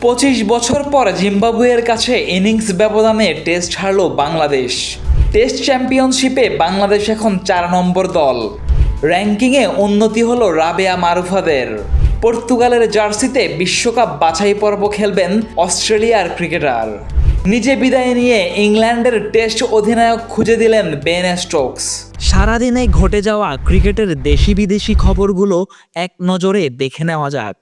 25 বছর পর জিম্বাবুয়ের কাছে ইনিংস ব্যবধানে টেস্ট হারল বাংলাদেশ। টেস্ট চ্যাম্পিয়নশিপে বাংলাদেশ এখন 4 নম্বর দল। র্যাঙ্কিংয়ে উন্নতি হলো রাবেয়া মারুফাদের। পর্তুগালের জার্সিতে বিশ্বকাপ বাছাই পর্ব খেলবেন অস্ট্রেলিয়ার ক্রিকেটার। নিজে বিদায় নিয়ে ইংল্যান্ডের টেস্ট অধিনায়ক খুঁজে দিলেন বেন স্টোকস। সারাদিনে ঘটে যাওয়া ক্রিকেটের দেশি বিদেশি খবরগুলো এক নজরে দেখে নেওয়া যাক।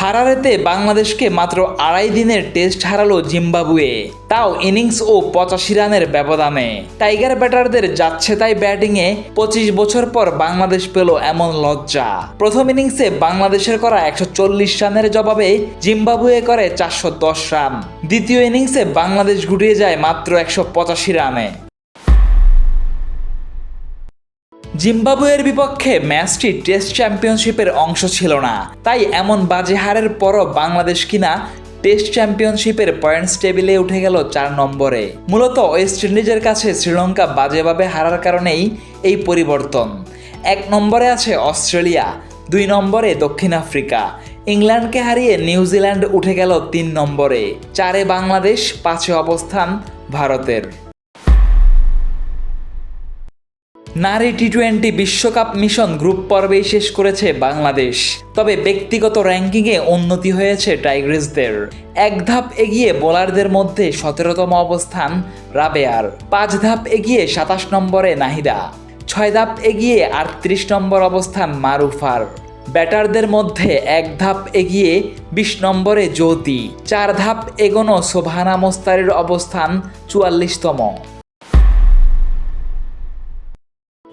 হারারেতে বাংলাদেশকে মাত্র 2.5 দিনের টেস্ট হারালো জিম্বাবুয়ে, তাও ইনিংস ও 85 রানের ব্যবধানে। টাইগার ব্যাটারদের যাচ্ছে তাই ব্যাটিংয়ে 25 বছর পর বাংলাদেশ পেল এমন লজ্জা। প্রথম ইনিংসে বাংলাদেশের করা 140 রানের জবাবে জিম্বাবুয়ে করে 410 রান। দ্বিতীয় ইনিংসে বাংলাদেশ গুটিয়ে যায় মাত্র 185 রানে। জিম্বাবুয়ের বিপক্ষে ম্যাচটি টেস্ট চ্যাম্পিয়নশিপের অংশ ছিল না, তাই এমন বাজে হারের পরও বাংলাদেশ কিনা টেস্ট চ্যাম্পিয়নশিপের পয়েন্টস টেবিলে উঠে গেল 4 নম্বরে। মূলত ওয়েস্ট ইন্ডিজের কাছে শ্রীলঙ্কা বাজেভাবে হারার কারণেই এই পরিবর্তন। 1 নম্বরে আছে অস্ট্রেলিয়া, 2 নম্বরে দক্ষিণ আফ্রিকা। ইংল্যান্ডকে হারিয়ে নিউজিল্যান্ড উঠে গেল 3 নম্বরে। 4-এ বাংলাদেশ, 5-এ অবস্থান ভারতের। নারী টি-20 বিশ্বকাপ মিশন গ্রুপ পর্বেই শেষ করেছে বাংলাদেশ। তবে ব্যক্তিগত র্যাঙ্কিংয়ে উন্নতি হয়েছে টাইগ্রিসদের। 1 ধাপ এগিয়ে বোলারদের মধ্যে 17তম অবস্থান রাবেয়ার, 5 ধাপ এগিয়ে 27 নম্বরে নাহিদা, 6 ধাপ এগিয়ে 38 নম্বর অবস্থান মারুফার। ব্যাটারদের মধ্যে 1 ধাপ এগিয়ে 20 নম্বরে জ্যোতি, 4 ধাপ এগোনো সোবহানা মোস্তারির অবস্থান 44তম।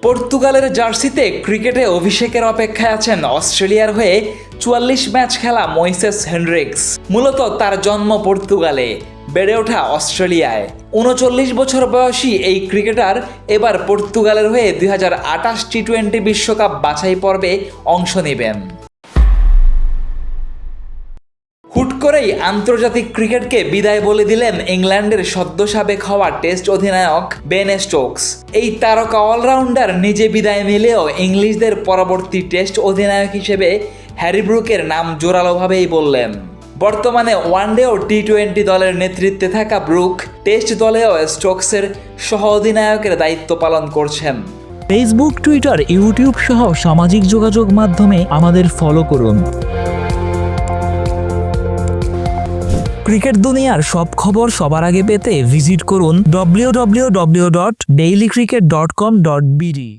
পর্তুগালের জার্সিতে ক্রিকেটে অভিষেকের অপেক্ষায় আছেন অস্ট্রেলিয়ার হয়ে 44 ম্যাচ খেলা মইসেস হেনরিক্স। মূলত তার জন্ম পর্তুগালে, বেড়ে ওঠা অস্ট্রেলিয়ায়। 39 বছর বয়সী এই ক্রিকেটার এবার পর্তুগালের হয়ে 2028 টি-20 বিশ্বকাপ বাছাই পর্বে অংশ নেবেন। হুট করেই আন্তর্জাতিক ক্রিকেটকে বিদায় বলে দিলেন ইংল্যান্ডের সদ্য সাবেক হওয়া টেস্ট অধিনায়ক বেন স্টোকস। এই তারকা অলরাউন্ডার নিজে বিদায় নিলেও ইংলিশদের পরবর্তী টেস্ট অধিনায়ক হিসেবে হ্যারি ব্রুকের নাম জোরালোভাবেই বললেন। বর্তমানে ওয়ানডে ও টি-20 দলের নেতৃত্বে থাকা ব্রুক টেস্ট দলেও স্টোকসের সহ অধিনায়কের দায়িত্ব পালন করছেন। ফেসবুক, টুইটার, ইউটিউব সহ সামাজিক যোগাযোগ মাধ্যমে আমাদের ফলো করুন। ক্রিকেট দুনিয়ার সব খবর সবার আগে পেতে ভিজিট করুন www.dailycricket.com.bd।